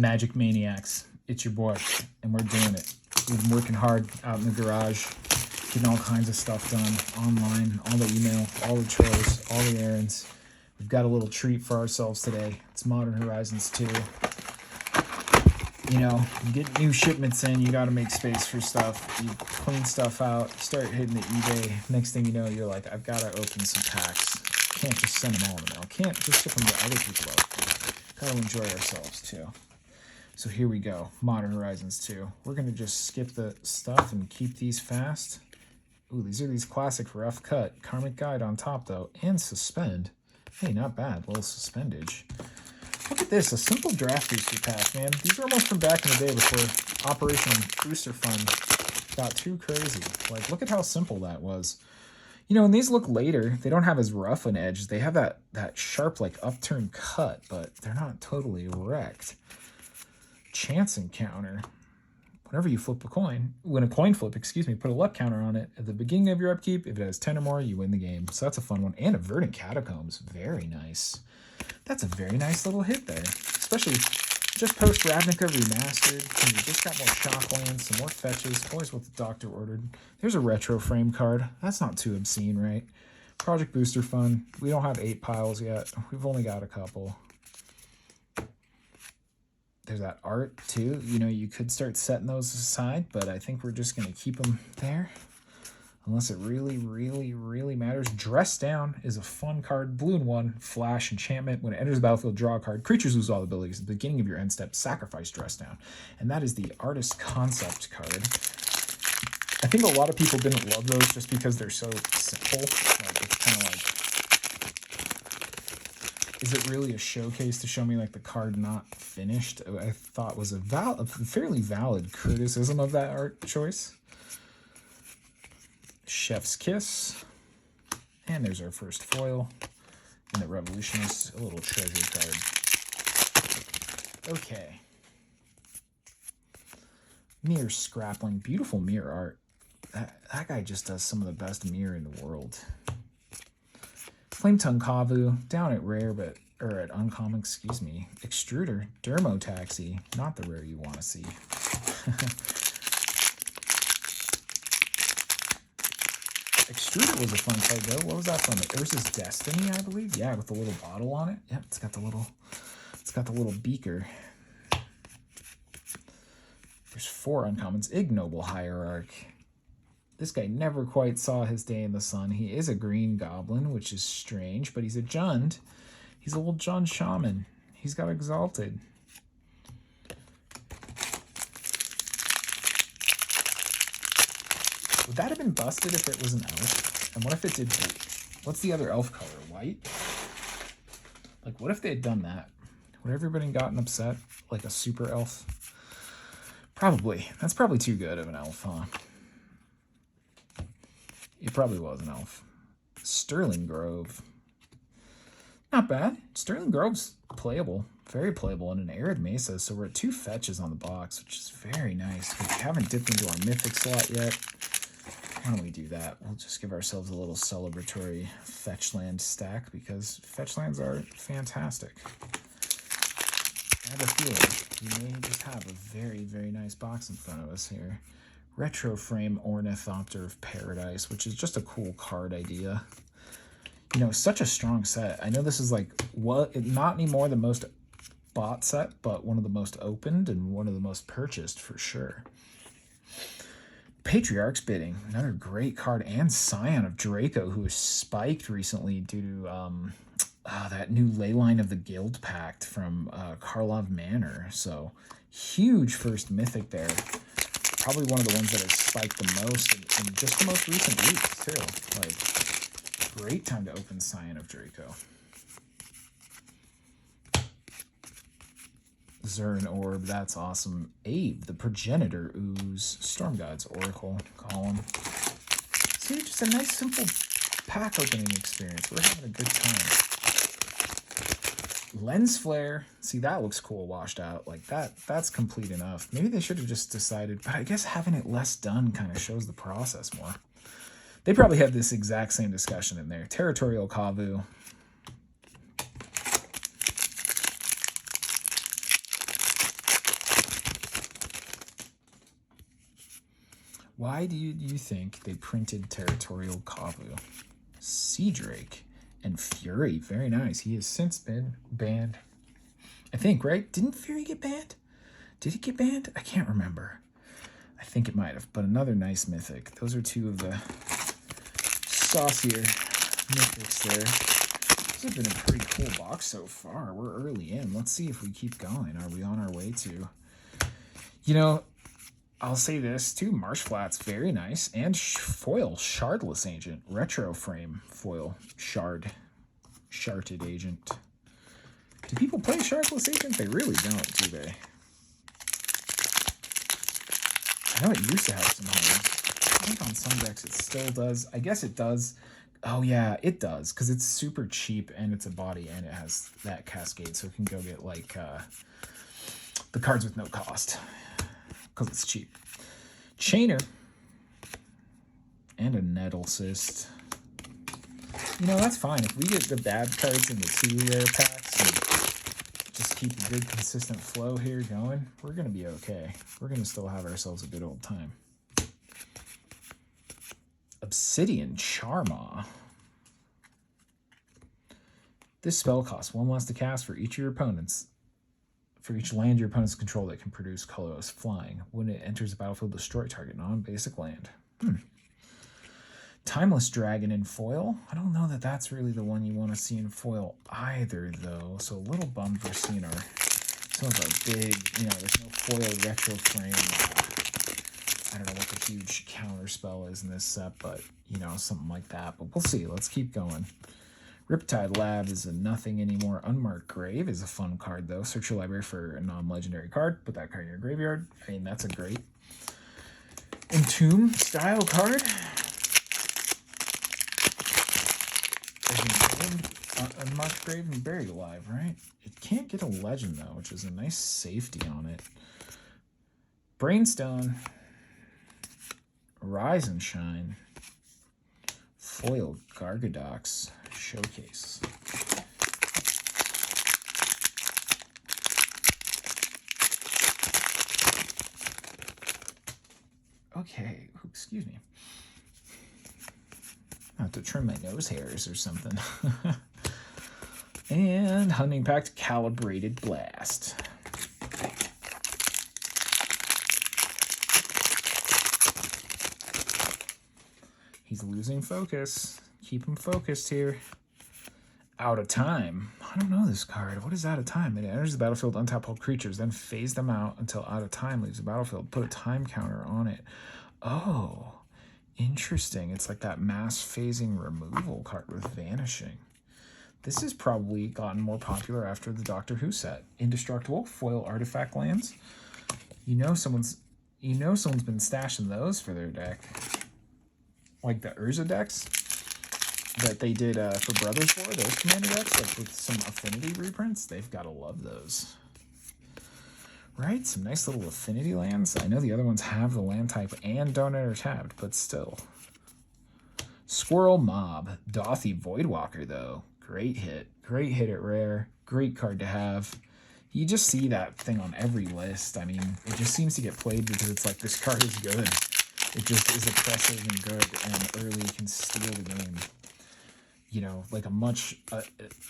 Magic Maniacs, it's your boy, and we're doing it. We've been working hard out in the garage, getting all kinds of stuff done online, all the email, all the chores, all the errands. We've got a little treat for ourselves today. It's Modern Horizons 2. You know, you get new shipments in, you got to make space for stuff. You clean stuff out, start hitting the eBay. Next thing you know, you're like, I've got to open some packs. Can't just send them all in the mail. Can't just ship them to other people. Got to enjoy ourselves too. So here we go, Modern Horizons 2. We're going to just skip the stuff and keep these fast. Ooh, these are these classic rough cut. Karmic Guide on top though, and Suspend. Hey, not bad, little suspendage. Look at this, a simple draft booster pack, man. These are almost from back in the day before Operation Booster Fund got too crazy. Like, look at how simple that was. You know, when these look later, they don't have as rough an edge. They have that sharp, like, upturned cut, but they're not totally wrecked. Chance Encounter. Whenever you flip a coin, when a coin flip, put a luck counter on it at the beginning of your upkeep. If it has 10 or more, you win the game. So that's a fun one. And a Verdant Catacombs. Very nice. That's a very nice little hit there. Especially just post Ravnica Remastered. And you just got more Shocklands, some more fetches. Always what the doctor ordered. There's a retro frame card. That's not too obscene, right? Project Booster Fund. We don't have 8 piles yet. We've only got a couple. There's that art too. You know, you could start setting those aside, but I think we're just going to keep them there. Unless it really, really, really matters. Dress Down is a fun card. Blue and 1, flash enchantment. When it enters the battlefield, draw a card. Creatures lose all abilities. At the beginning of your end step, sacrifice Dress Down. And that is the artist concept card. I think a lot of people didn't love those just because they're so simple. Like, it's kind of like, is it really a showcase to show me like the card not finished? I thought was a fairly valid criticism of that art choice. Chef's Kiss. And there's our first foil. And the Revolutionist, a little treasure card. Okay. Mirror Scrappling. Beautiful mirror art. That guy just does some of the best mirror in the world. Flametongue Kavu, down at rare, or at uncommon, excuse me. Extruder, Dermotaxi, not the rare you want to see. Extruder was a fun card though. What was that from? Urza's Destiny, I believe. Yeah, with the little bottle on it. Yep, it's got the little beaker. There's 4 uncommons. Ignoble Hierarch. This guy never quite saw his day in the sun. He is a green goblin, which is strange, but he's a Jund. He's a little Jund shaman. He's got Exalted. Would that have been busted if it was an elf? And what if it did blue? What's the other elf color? White? Like, what if they had done that? Would everybody gotten upset? Like a super elf? Probably. That's probably too good of an elf, huh? It probably was an elf. Sterling Grove. Not bad. Sterling Grove's playable. Very playable in an Arid Mesa. So we're at 2 fetches on the box, which is very nice. We haven't dipped into our Mythic slot yet. Why don't we do that? We'll just give ourselves a little celebratory fetch land stack because fetch lands are fantastic. I have a feeling we may just have a very, very nice box in front of us here. Retro Frame Ornithopter of Paradise, which is just a cool card idea. You know, such a strong set. I know this is like, not anymore the most bought set, but one of the most opened and one of the most purchased for sure. Patriarch's Bidding, another great card, and Scion of Draco, who was spiked recently due to that new Leyline of the Guild Pact from Karlov Manor. So, huge first mythic there. Probably one of the ones that has spiked the most in just the most recent weeks, too. Like, great time to open Scion of Draco. Zern Orb, that's awesome. Abe, the Progenitor Ooze, Storm God's Oracle column. See, just a nice simple pack opening experience. We're having a good time. Lens Flare, see that looks cool washed out. Like that's complete enough. Maybe they should have just decided, but I guess having it less done kind of shows the process more. They probably had this exact same discussion in there. Territorial Kavu. Why do you think they printed Territorial Kavu? Sea Drake and Fury. Very nice. He has since been banned. I think, right? Didn't Fury get banned? Did he get banned? I can't remember. I think it might have, but another nice mythic. Those are two of the saucier mythics there. This has been a pretty cool box so far. We're early in. Let's see if we keep going. Are we on our way to... You know, I'll say this too. Marsh Flats, very nice. And foil, Shardless Agent. Retro frame foil, Sharded Agent. Do people play Shardless Agent? They really don't, do they? I know it used to have some homes. I think on some decks it still does. I guess it does. Oh yeah, it does, because it's super cheap and it's a body and it has that cascade, so it can go get like the cards with no cost because it's cheap. Chainer and a Nettle Cyst. You know, that's fine. If we get the bad cards in the 2 rare packs and just keep a good consistent flow here going, we're going to be okay. We're going to still have ourselves a good old time. Obsidian Charmaw. This spell costs 1 less to cast for each of your opponents. For each land your opponents control that can produce colorless flying. When it enters the battlefield, destroy target non-basic land. Timeless Dragon in foil. I don't know that that's really the one you want to see in foil either, though. So a little bummed for seeing some of our big, you know, there's no foil retro frame. I don't know what the huge counter spell is in this set, but, you know, something like that. But we'll see. Let's keep going. Riptide Lab is a nothing anymore. Unmarked Grave is a fun card, though. Search your library for a non-legendary card. Put that card in your graveyard. I mean, that's a great Entomb style card. Unmarked Grave and Buried Alive, right? It can't get a legend, though, which is a nice safety on it. Brainstone. Rise and Shine. Foil Gargadox Showcase. Okay, excuse me. I have to trim my nose hairs or something. And Hunting Pact Calibrated Blast. He's losing focus. Keep him focused here. Out of Time. I don't know this card. What is Out of Time? It enters the battlefield, untap all creatures, then phase them out until Out of Time leaves the battlefield. Put a time counter on it. Oh, interesting. It's like that mass phasing removal card with Vanishing. This has probably gotten more popular after the Doctor Who set. Indestructible foil artifact lands. You know someone's been stashing those for their deck. Like the Urza decks that they did for Brothers War, those commander decks, like with some affinity reprints, they've got to love those. Right? Some nice little affinity lands. I know the other ones have the land type and don't enter tapped, but still. Squirrel Mob. Dothy Voidwalker, though. Great hit. Great hit at rare. Great card to have. You just see that thing on every list. I mean, it just seems to get played because it's like, this card is good. It just is oppressive and good, and early can steal the game. You know, like a much,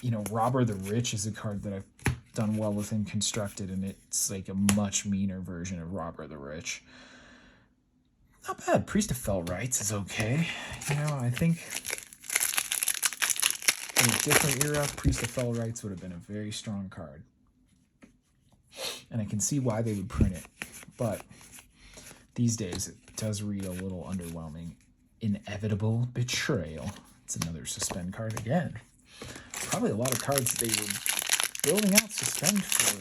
you know, Robber the Rich is a card that I've done well with in Constructed, and it's like a much meaner version of Robber the Rich. Not bad. Priest of Fell Rites is okay. You know, I think in a different era, Priest of Fell Rites would have been a very strong card. And I can see why they would print it. But these days, it does read a little underwhelming. Inevitable Betrayal. It's another suspend card again. Probably a lot of cards they were building out suspend for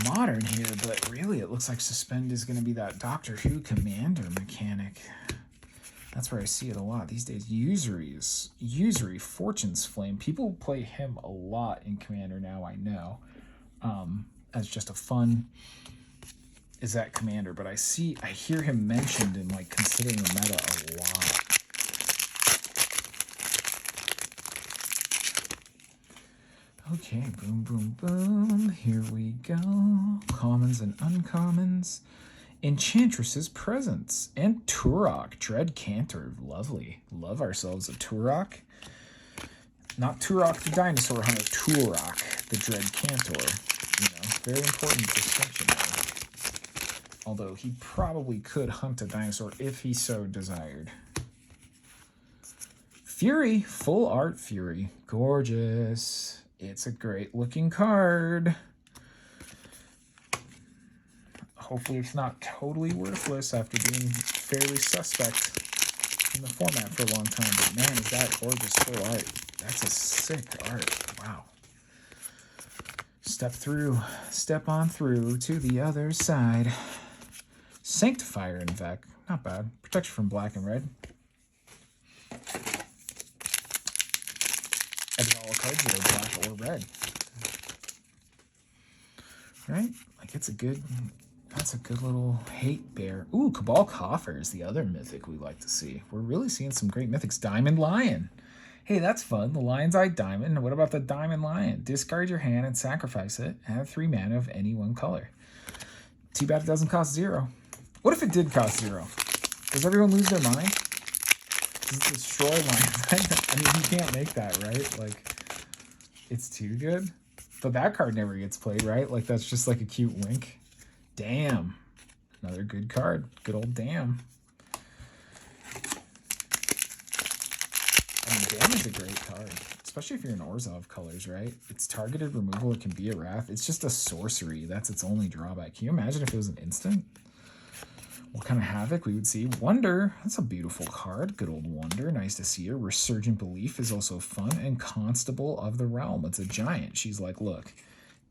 modern here, but really it looks like suspend is going to be that Doctor Who commander mechanic. That's where I see it a lot these days. Usury, Fortune's Flame. People play him a lot in Commander now, I know. As just a fun is that commander, but I hear him mentioned in like considering the meta a lot. Okay, boom, boom, boom. Here we go. Commons and uncommons. Enchantress's Presence, and Turok, Dread Cantor. Lovely. Love ourselves a Turok. Not Turok the Dinosaur Hunter, Turok the Dread Cantor. You know, very important distinction there. Although he probably could hunt a dinosaur if he so desired. Fury, full art Fury. Gorgeous. It's a great looking card. Hopefully it's not totally worthless after being fairly suspect in the format for a long time. But man, is that gorgeous full art. That's a sick art. Wow. Step on through to the other side. Sanctifier in Vec. Not bad. Protection from black and red. Edit all cards that are black or red. Right? Like it's a good... That's a good little hate bear. Ooh, Cabal Coffer is the other mythic we like to see. We're really seeing some great mythics. Diamond Lion. Hey, that's fun. The Lion's Eye Diamond. What about the Diamond Lion? Discard your hand and sacrifice it. Add 3 mana of any one color. Too bad it doesn't cost 0. What if it did cost 0? Does everyone lose their mind? Does it destroy Lion's Eye? I mean, you can't make that, right? Like, it's too good. But that card never gets played, right? Like, that's just like a cute wink. Damn. Another good card. Good old Damn. I mean, Damn is a great card. Especially if you're in Orzhov colors, right? It's targeted removal. It can be a wrath. It's just a sorcery. That's its only drawback. Can you imagine if it was an instant? What kind of havoc we would see? Wonder. That's a beautiful card. Good old Wonder. Nice to see her. Resurgent Belief is also fun. And Constable of the Realm. It's a giant. She's like, look.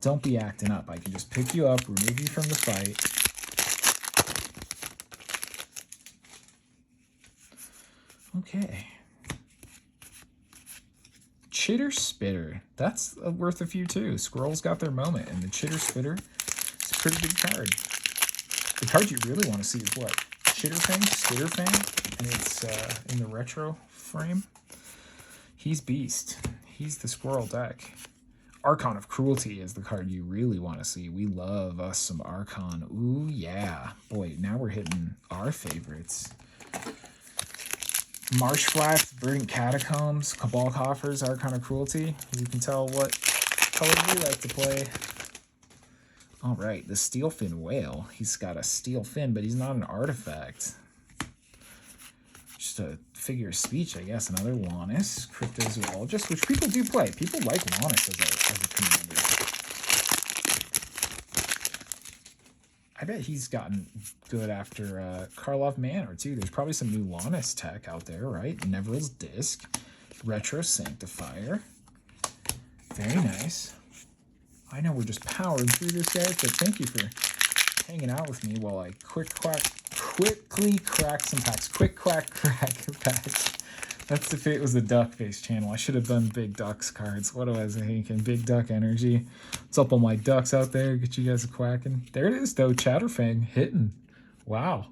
Don't be acting up. I can just pick you up, remove you from the fight. Okay. Chitter Spitter. That's worth a few too. Squirrels got their moment, and the Chitter Spitter is a pretty good card. The card you really want to see is what? Chitterfang? Skitterfang? And it's in the retro frame. He's beast. He's the squirrel deck. Archon of Cruelty is the card you really want to see. We love us some Archon. Ooh, yeah. Boy, now we're hitting our favorites. Marsh Flats, Verdant Catacombs, Cabal Coffers, Archon of Cruelty. You can tell what colors we like to play. All right, the Steelfin Whale. He's got a steel fin, but he's not an artifact. Just a figure of speech, I guess. Another Lannis, Cryptozoologist, which people do play. People like Lannis as a commander. I bet he's gotten good after Karlov Manor, too. There's probably some new Lannis tech out there, right? Neville's Disc, Retro Sanctifier. Very nice. I know we're just powering through this, guys, but thank you for hanging out with me while I quickly crack some packs. Quick quack crack packs. That's if it was the Duck-based channel. I should have done Big Ducks cards. What was I thinking? Big Duck energy. What's up, all my ducks out there? Get you guys a quacking. There it is, though. Chatterfang hitting. Wow.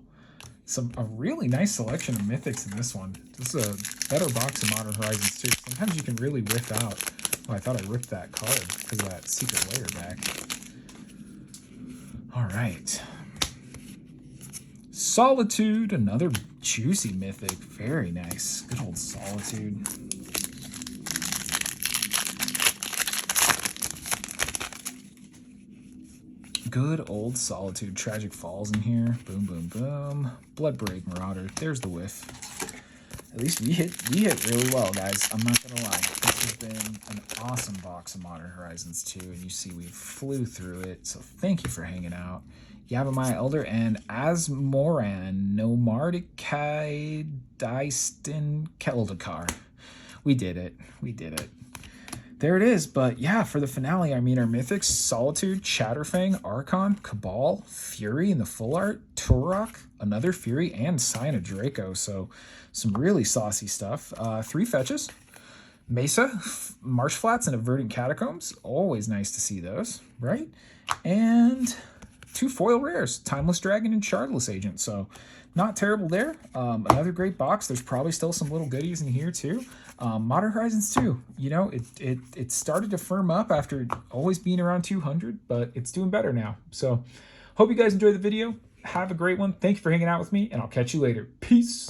A really nice selection of mythics in this one. This is a better box of Modern Horizons, too. Sometimes you can really whiff out. Oh, I thought I ripped that card because of that secret layer back. All right. Solitude, another juicy mythic. Very nice. Good old Solitude. Good old Solitude. Tragic Falls in here. Boom, boom, boom. Bloodbraid Marauder. There's the whiff. At least we hit really well, guys. I'm not going to lie. This has been an awesome box of Modern Horizons 2, and you see we flew through it, so thank you for hanging out. Yavimaya Elder and Asmoran Nomardikai Dystin Keldakar. We did it. We did it. There it is. But yeah, for the finale, I mean, our mythics, Solitude, Chatterfang, Archon, Cabal, Fury in the full art, Turok, another Fury, and Sign of Draco. So some really saucy stuff. 3 fetches. Mesa, Marsh Flats, and a Verdant Catacombs. Always nice to see those, right? And 2 foil rares, Timeless Dragon and Shardless Agent. So not terrible there. Another great box. There's probably still some little goodies in here too. Modern Horizons 2, you know, it started to firm up after always being around 200, but it's doing better now. So hope you guys enjoyed the video. have a great one. Thank you for hanging out with me, and I'll catch you later. Peace.